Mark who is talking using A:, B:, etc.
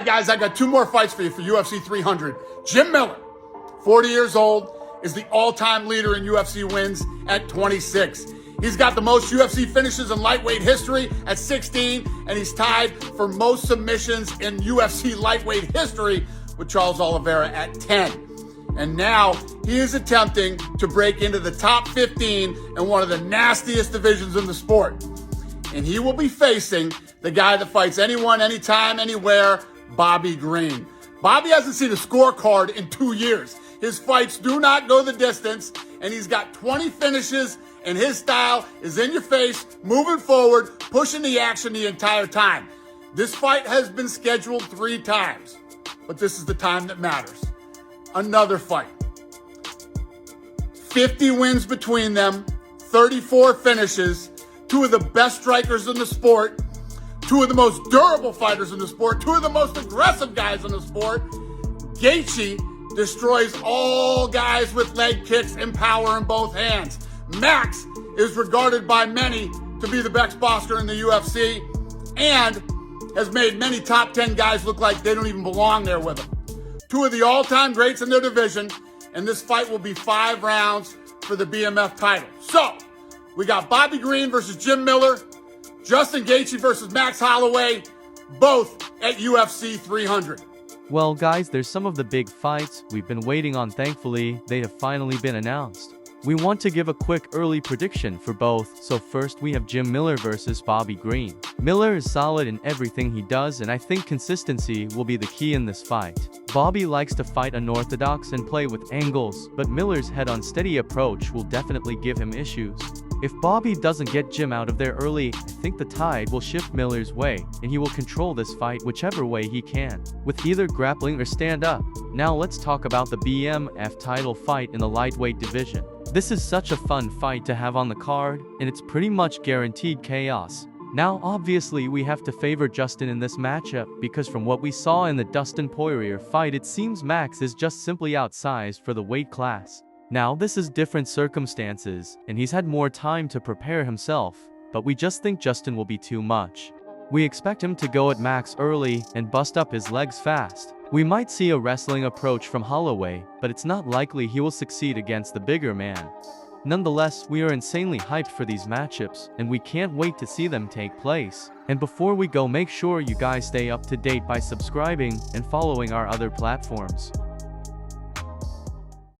A: Guys, I got two more fights for you for UFC 300. Jim Miller, 40 years old, is the all-time leader in UFC wins at 26. He's got the most UFC finishes in lightweight history at 16, and he's tied for most submissions in UFC lightweight history with Charles Oliveira at 10. And now he is attempting to break into the top 15 in one of the nastiest divisions in the sport. And he will be facing the guy that fights anyone, anytime, anywhere, Bobby Green. Bobby hasn't seen a scorecard in 2 years. His fights do not go the distance, and he's got 20 finishes, and his style is in your face, moving forward, pushing the action the entire time. This fight has been scheduled 3 times, but this is the time that matters. Another fight. 50 wins between them, 34 finishes, 2 of the best strikers in the sport, 2 of the most durable fighters in the sport, 2 of the most aggressive guys in the sport. Gaethje destroys all guys with leg kicks and power in both hands. Max is regarded by many to be the best boxer in the UFC and has made many top 10 guys look like they don't even belong there with him. 2 of the all-time greats in their division, and this fight will be 5 rounds for the BMF title. So, we got Bobby Green versus Jim Miller, Justin Gaethje versus Max Holloway, both at UFC 300.
B: Well guys, there's some of the big fights we've been waiting on. Thankfully, they have finally been announced. We want to give a quick early prediction for both, so first we have Jim Miller versus Bobby Green. Miller is solid in everything he does, and I think consistency will be the key in this fight. Bobby likes to fight unorthodox and play with angles, but Miller's head-on steady approach will definitely give him issues. If Bobby doesn't get Jim out of there early, I think the tide will shift Miller's way, and he will control this fight whichever way he can, with either grappling or stand-up. Now let's talk about the BMF title fight in the lightweight division. This is such a fun fight to have on the card, and it's pretty much guaranteed chaos. Now obviously we have to favor Justin in this matchup, because from what we saw in the Dustin Poirier fight, it seems Max is just simply outsized for the weight class. Now this is different circumstances, and he's had more time to prepare himself, but we just think Justin will be too much. We expect him to go at Max early and bust up his legs fast. We might see a wrestling approach from Holloway, but it's not likely he will succeed against the bigger man. Nonetheless, we are insanely hyped for these matchups, and we can't wait to see them take place. And before we go, make sure you guys stay up to date by subscribing and following our other platforms.